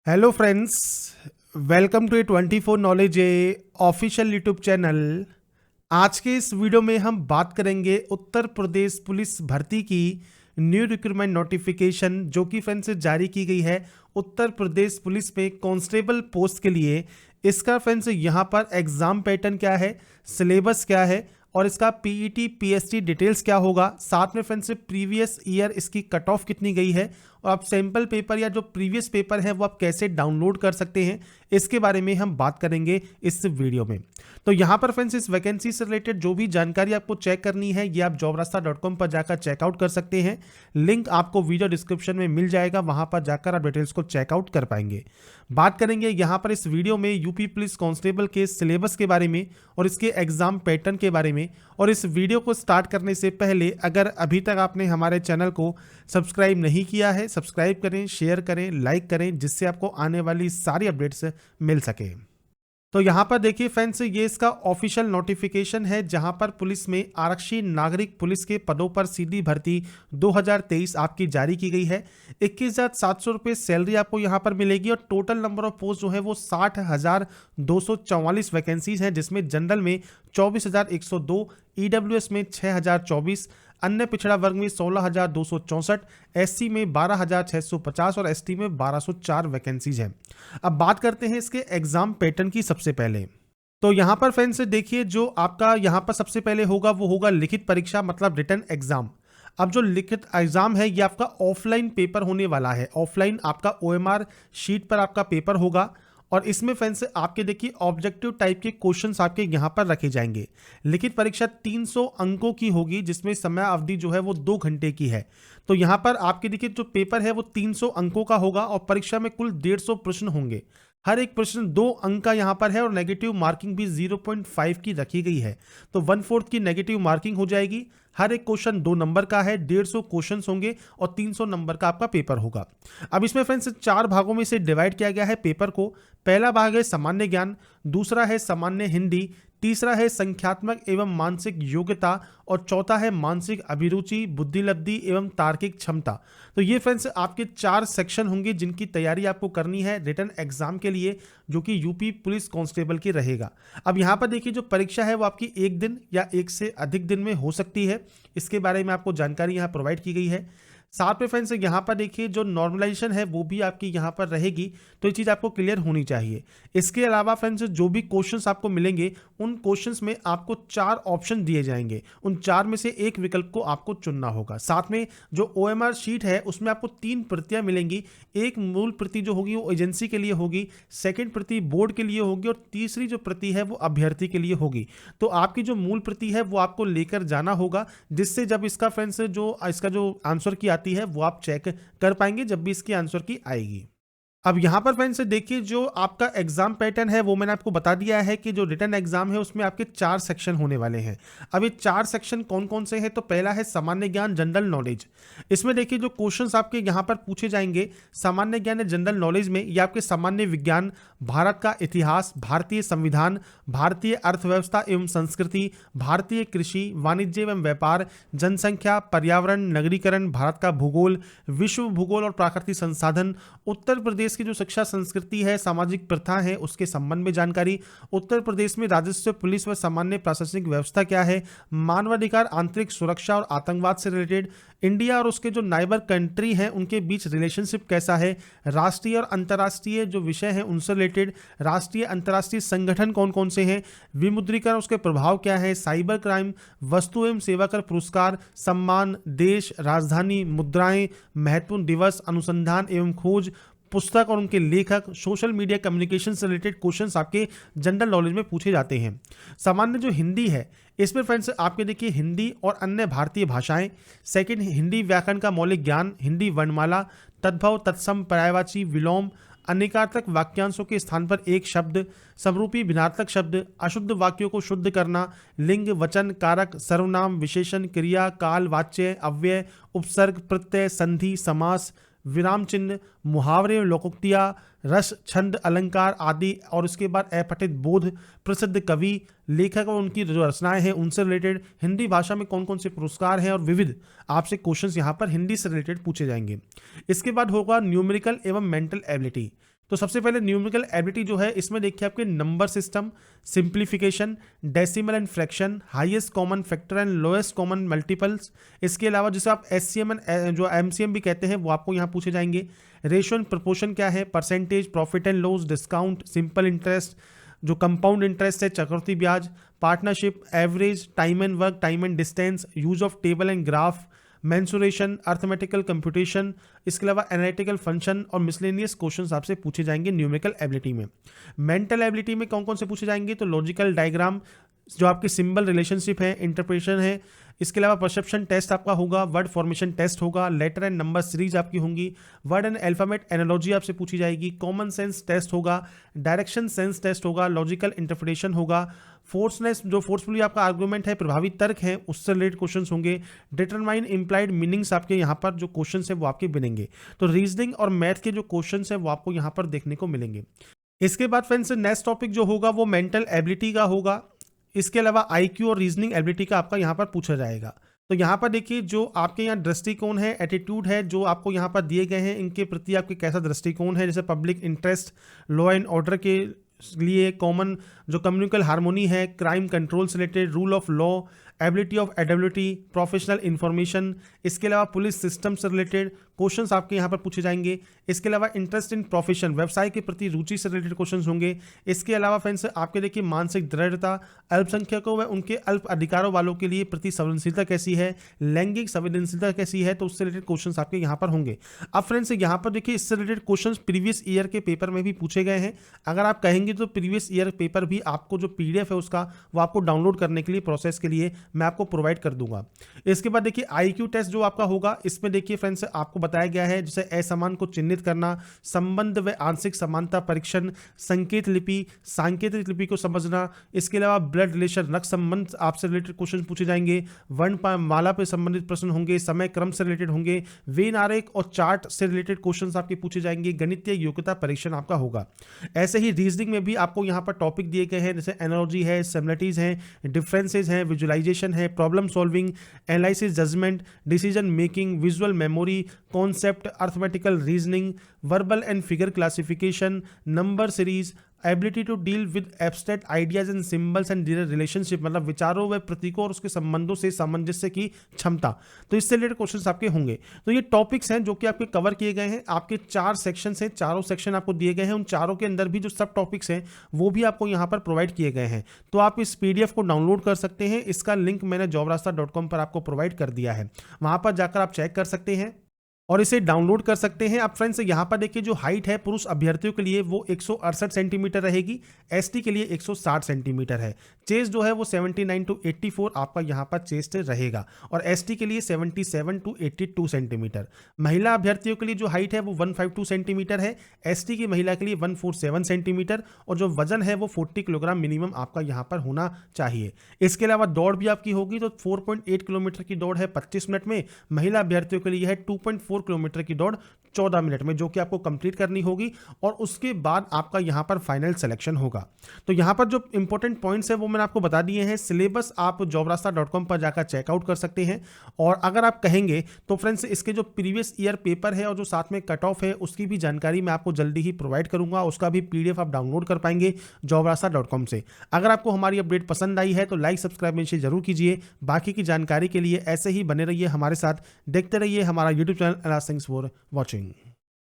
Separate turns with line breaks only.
Hello friends, welcome to A 24 knowledge a official YouTube channel. आज के इस video में हम बात करेंगे उत्तर प्रदेश पुलिस भर्ती की न्यू रिक्रूटमेंट नोटिफिकेशन जो कि फ्रेंड्स जारी की गई है उत्तर प्रदेश पुलिस में कांस्टेबल पोस्ट के लिए। इसका फ्रेंड्स यहाँ पर एग्जाम पैटर्न क्या है, सिलेबस क्या है और इसका पीईटी पीएसटी डिटेल्स क्या होगा, साथ में फ्रेंड्स प्रीवियस ईयर इसकी कट ऑफ कितनी गई है और आप सैंपल पेपर या जो प्रीवियस पेपर है वो आप कैसे डाउनलोड कर सकते हैं, इसके बारे में हम बात करेंगे इस वीडियो में। तो यहाँ पर फ्रेंड्स इस वैकेंसी से रिलेटेड जो भी जानकारी आपको चेक करनी है ये आप jobrasta.com पर जाकर चेकआउट कर सकते हैं। लिंक आपको वीडियो डिस्क्रिप्शन में मिल जाएगा, वहां पर जाकर आप डिटेल्स को चेकआउट कर पाएंगे। बात करेंगे यहाँ पर इस वीडियो में यूपी पुलिस कांस्टेबल के सिलेबस के बारे में और इसके एग्जाम पैटर्न के बारे में। और इस वीडियो को स्टार्ट करने से पहले अगर अभी तक आपने हमारे चैनल को सब्सक्राइब नहीं किया है, सब्सक्राइब करें, शेयर करें, लाइक करें, जिससे आपको आने वाली सारी अपडेट्स मिल सके। तो यहाँ पर देखिए फ्रेंड्स, ये इसका ऑफिशियल नोटिफिकेशन है जहाँ पर पुलिस में आरक्षी नागरिक पुलिस के पदों पर सीधी भर्ती 2023 आपकी जारी की गई है। 21,700 रुपये सैलरी आपको यहाँ पर मिलेगी और टोटल नंबर ऑफ पोस्ट जो है वो 60,244 वैकेंसीज हैं, जिसमें जनरल में 24,102, ईडब्ल्यूएस में 6,024, अन्य पिछड़ा वर्ग में 16,264, एससी में 12,650 और एसटी में 1,204 वैकेंसीज हैं। अब बात करते हैं इसके एग्जाम पैटर्न की। सबसे पहले तो यहाँ पर फ्रेंड्स देखिए, जो आपका यहाँ पर सबसे पहले होगा वो होगा लिखित परीक्षा, मतलब रिटन एग्जाम। अब जो लिखित एग्जाम है ये आपका ऑफलाइन पेपर होने वाला है। ऑफलाइन आपका ओएमआर शीट पर आपका पेपर होगा और इसमें फ्रेंड्स आपके देखिए ऑब्जेक्टिव टाइप के क्वेश्चंस आपके यहाँ पर रखे जाएंगे। लिखित परीक्षा 300 अंकों की होगी, जिसमें समय अवधि जो है वो 2 घंटे की है। तो यहाँ पर आपके देखिए जो पेपर है वो 300 अंकों का होगा और परीक्षा में कुल 150 प्रश्न होंगे। हर एक प्रश्न 2 अंक का यहाँ पर है और नेगेटिव मार्किंग भी 0.5 की रखी गई है, तो 1/4 की नेगेटिव मार्किंग हो जाएगी। हर एक क्वेश्चन 2 नंबर का है, 150 क्वेश्चन होंगे और 300 नंबर का आपका पेपर होगा। अब इसमें फ्रेंड्स 4 भागों में से डिवाइड किया गया है पेपर को। पहला भाग है सामान्य ज्ञान, दूसरा है सामान्य हिंदी, तीसरा है संख्यात्मक एवं मानसिक योग्यता और चौथा है मानसिक अभिरुचि, बुद्धिलब्धि एवं तार्किक क्षमता। तो ये फ्रेंड्स आपके 4 सेक्शन होंगे जिनकी तैयारी आपको करनी है रिटन एग्जाम के लिए, जो कि यूपी पुलिस कांस्टेबल की रहेगा। अब यहाँ पर देखिए जो परीक्षा है वो आपकी 1 दिन या 1 से अधिक दिन में हो सकती है, इसके बारे में आपको जानकारी यहाँ प्रोवाइड की गई है। साथ में फ्रेंड्स यहाँ पर देखिए जो नॉर्मलाइजेशन है वो भी आपकी यहाँ पर रहेगी, तो ये चीज़ आपको क्लियर होनी चाहिए। इसके अलावा फ्रेंड्स जो भी क्वेश्चंस आपको मिलेंगे उन क्वेश्चंस में आपको 4 ऑप्शन दिए जाएंगे, उन 4 में से एक विकल्प को आपको चुनना होगा। साथ में जो ओएमआर शीट है उसमें आपको 3 प्रतियां मिलेंगी। एक मूल प्रति जो होगी वो एजेंसी के लिए होगी, सेकेंड प्रति बोर्ड के लिए होगी और तीसरी जो प्रति है वो अभ्यर्थी के लिए होगी। तो आपकी जो मूल प्रति है वो आपको लेकर जाना होगा, जिससे जब इसका फ्रेंड्स जो इसका जो आंसर की आती है वो आप चेक कर पाएंगे जब भी इसकी आंसर की आएगी। अब यहाँ पर फ्रेंड्स देखिए जो आपका एग्जाम पैटर्न है वो मैंने आपको बता दिया है कि जो रिटन एग्जाम है उसमें आपके 4 सेक्शन होने वाले हैं। अब ये 4 सेक्शन कौन कौन से हैं, तो पहला है सामान्य ज्ञान, जनरल नॉलेज। इसमें देखिए जो क्वेश्चंस आपके यहाँ पर पूछे जाएंगे सामान्य ज्ञान या जनरल नॉलेज में, ये आपके सामान्य विज्ञान, भारत का इतिहास, भारतीय संविधान, भारतीय अर्थव्यवस्था एवं संस्कृति, भारतीय कृषि, वाणिज्य एवं व्यापार, जनसंख्या, पर्यावरण, नगरीकरण, भारत का भूगोल, विश्व भूगोल और प्राकृतिक संसाधन, उत्तर प्रदेश की जो शिक्षा संस्कृति है, सामाजिक प्रथा है उसके संबंध में जानकारी, उत्तर प्रदेश में राजस्व, पुलिस व सामान्य प्रशासनिक व्यवस्था क्या है, मानवाधिकार, आंतरिक सुरक्षा और आतंकवाद से रिलेटेड, इंडिया और उसके जो नाइबर कंट्री हैं उनके बीच रिलेशनशिप कैसा है, राष्ट्रीय और अंतर्राष्ट्रीय जो विषय हैं उनसे रिलेटेड, राष्ट्रीय अंतर्राष्ट्रीय संगठन कौन कौन से हैं, विमुद्रीकरण उसके प्रभाव क्या है, साइबर क्राइम, वस्तु एवं सेवा कर पुरस्कार, सम्मान, देश, राजधानी, मुद्राएं, महत्वपूर्ण दिवस, अनुसंधान एवं खोज, पुस्तक और उनके लेखक, सोशल मीडिया कम्युनिकेशन से रिलेटेड क्वेश्चंस आपके जनरल नॉलेज में पूछे जाते हैं। सामान्य जो हिंदी है इसमें फ्रेंड्स आपके देखिए हिंदी और अन्य भारतीय भाषाएं, सेकंड हिंदी व्याकरण का मौलिक ज्ञान, हिंदी वर्णमाला, तद्भव, तत्सम, पर्यायवाची, विलोम, अनेकार्थक वाक्यांशों के स्थान पर एक शब्द, समरूपी भिन्नार्थक शब्द, अशुद्ध वाक्यों को शुद्ध करना, लिंग, वचन, कारक, सर्वनाम, विशेषण, क्रिया, काल, वाच्य, अव्यय, उपसर्ग, प्रत्यय, संधि, समास, विराम चिन्ह, मुहावरे, लोकोक्तियाँ, रस, छंद, अलंकार आदि, और उसके बाद अपठित बोध, प्रसिद्ध कवि, लेखक और उनकी जो रचनाएं हैं उनसे रिलेटेड, हिंदी भाषा में कौन कौन से पुरस्कार हैं और विविध आपसे क्वेश्चंस यहाँ पर हिंदी से रिलेटेड पूछे जाएंगे। इसके बाद होगा न्यूमेरिकल एवं मेंटल एबिलिटी। तो सबसे पहले न्यूमेरिकल एबिलिटी जो है इसमें देखिए आपके number system, simplification, decimal and fraction, highest common factor and lowest common multiples. इसके अलावा जिसे आप एससीएम एंड जो एमसीएम भी कहते हैं वो आपको यहाँ पूछे जाएंगे। रेशियो एंड प्रोपोर्शन क्या है, percentage, profit and loss, discount, simple interest, जो कंपाउंड इंटरेस्ट है, चक्रवृद्धि ब्याज, partnership, average, time and work, time and distance, use of table and graph, mensuration, arithmetical computation. इसके अलावा एनालिटिकल फंक्शन और मिसलेनियस क्वेश्चंस आपसे पूछे जाएंगे न्यूमेरिकल एबिलिटी में। मेंटल एबिलिटी में कौन कौन से पूछे जाएंगे, तो लॉजिकल डायग्राम, जो आपकी सिंबल रिलेशनशिप है, इंटरप्रिटेशन है। इसके अलावा परसेप्शन टेस्ट आपका होगा, वर्ड फॉर्मेशन टेस्ट होगा, लेटर एंड नंबर सीरीज आपकी होंगी, वर्ड एंड अल्फाबेट एनालॉजी आपसे पूछी जाएगी, कॉमन सेंस टेस्ट होगा, डायरेक्शन सेंस टेस्ट होगा, लॉजिकल इंटरप्रिटेशन होगा, फोर्सनेस, जो फोर्सफुली आपका आर्गूमेंट है, प्रभावी तर्क है, उससे रिलेटेड क्वेश्चंस होंगे, डिटरमाइन इंप्लाइड मीनिंग्स आपके यहाँ पर जो क्वेश्चंस है वो आपके बनेंगे। तो रीजनिंग और मैथ के जो क्वेश्चंस है वो आपको यहाँ पर देखने को मिलेंगे। इसके बाद फ्रेंड्स नेक्स्ट टॉपिक जो होगा वो मेंटल एबिलिटी का होगा। इसके अलावा आईक्यू और रीजनिंग एबिलिटी का आपका यहाँ पर पूछा जाएगा। तो यहाँ पर देखिए जो आपके यहाँ दृष्टिकोण है, एटीट्यूड है, जो आपको यहाँ पर दिए गए हैं, इनके प्रति आपके कैसा दृष्टिकोण है, जैसे public interest, law and order के लिए, कॉमन जो कम्युनिकल हार्मोनी है, क्राइम कंट्रोल से related, rule of law, ability of adaptability, professional information. इसके अलावा पुलिस सिस्टम से रिलेटेड क्वेश्चंस आपके यहाँ पर पूछे जाएंगे। इसके अलावा इंटरेस्ट इन प्रोफेशन, व्यवसाय के प्रति रुचि से रिलेटेड क्वेश्चंस होंगे। इसके अलावा फ्रेंड्स आपके देखिए मानसिक दृढ़ता, अल्पसंख्यकों व उनके अल्प अधिकारों वालों के लिए प्रति संवेदनशीलता कैसी है, लैंगिक संवेदनशीलता कैसी है, तो उससे रिलेटेड क्वेश्चंस आपके यहाँ पर होंगे। अब फ्रेंड्स यहाँ पर देखिए इससे रिलेटेड क्वेश्चंस प्रीवियस ईयर के पेपर में भी पूछे गए हैं। अगर आप कहेंगे तो प्रीवियस ईयर पेपर भी आपको जो पीडीएफ है उसका वो आपको डाउनलोड करने के लिए प्रोसेस के लिए मैं आपको प्रोवाइड कर दूंगा। इसके बाद देखिए आईक्यू टेस्ट जो आपका होगा, इसमें देखिए फ्रेंड्स आपको बताया गया है जैसे असमान को चिन्हित करना, संबंध व आंशिक समानता परीक्षण, संकेत लिपि, सांकेतिक लिपि को समझना। इसके अलावा ब्लड रिलेशन, रक्त संबंध आपसे रिलेटेड क्वेश्चन पूछे जाएंगे, वर्णमाला पे संबंधित प्रश्न होंगे, समय क्रम से रिलेटेड होंगे, वेन आरेख और चार्ट से रिलेटेड क्वेश्चन आपके पूछे जाएंगे, गणितीय योग्यता परीक्षण आपका होगा। ऐसे ही रीजनिंग में भी आपको यहाँ पर टॉपिक दिए गए हैं जैसे एनालॉजी है, सिमिलरिटीज हैं, डिफरेंसेज हैं, विजुअलाइजेशन है, problem solving, analysis, judgement, decision making, visual memory, concept, arithmetical reasoning, verbal and figure classification, number series, ability to deal with abstract ideas and symbols and relationship, मतलब विचारों व प्रतीकों और उसके संबंधों से सामंजस्य की क्षमता। तो इससे रिलेटेड क्वेश्चंस आपके होंगे। तो ये टॉपिक्स हैं जो कि आपके कवर किए गए हैं। आपके 4 सेक्शन हैं, चारों सेक्शन आपको दिए गए हैं। उन चारों के अंदर भी जो सब टॉपिक्स हैं वो भी आपको यहाँ पर प्रोवाइड किए गए हैं। तो आप इस पीडीएफ को डाउनलोड कर सकते हैं। इसका लिंक मैंने jobrasta.com पर आपको प्रोवाइड कर दिया है, वहां पर जाकर आप चेक कर सकते हैं और इसे डाउनलोड कर सकते हैं। अब फ्रेंड्स यहाँ पर देखिए जो हाइट है पुरुष अभ्यर्थियों के लिए वो 168 सेंटीमीटर रहेगी, एसटी के लिए 160 सेंटीमीटर है। चेस्ट जो है वो 79 to 84 आपका यहाँ पर चेस्ट रहेगा और एसटी के लिए 77 to 82 सेंटीमीटर। महिला अभ्यर्थियों के लिए जो हाइट है वो 152 सेंटीमीटर है, एसटी की महिला के लिए 147 सेंटीमीटर और जो वजन है वो 40 किलोग्राम मिनिमम आपका यहाँ पर होना चाहिए। इसके अलावा दौड़ भी आपकी होगी तो 4.8 किलोमीटर की दौड़ है 25 मिनट में, महिला अभ्यर्थियों के लिए है 2.4 किलोमीटर की दौड़ 14 मिनट में, जो कि आपको कंप्लीट करनी होगी और उसके बाद आपका यहां पर फाइनल सिलेक्शन होगा। तो यहां पर जो इंपॉर्टेंट पॉइंट्स है वो मैंने आपको बता दिए हैं। सिलेबस आप jobrasta.com पर जाकर चेकआउट कर सकते हैं और अगर आप कहेंगे तो फ्रेंड्स इसके जो प्रीवियस ईयर पेपर है और जो साथ में कट ऑफ है उसकी भी जानकारी मैं आपको जल्दी ही प्रोवाइड करूंगा। उसका भी पीडीएफ आप डाउनलोड कर पाएंगे jobrasta.com से। अगर आपको हमारी अपडेट पसंद आई है तो लाइक सब्सक्राइब मेंशन जरूर कीजिए। बाकी की जानकारी के लिए ऐसे ही बने रहिए हमारे साथ, देखते रहिए हमारा YouTube channel. Thanks for watching.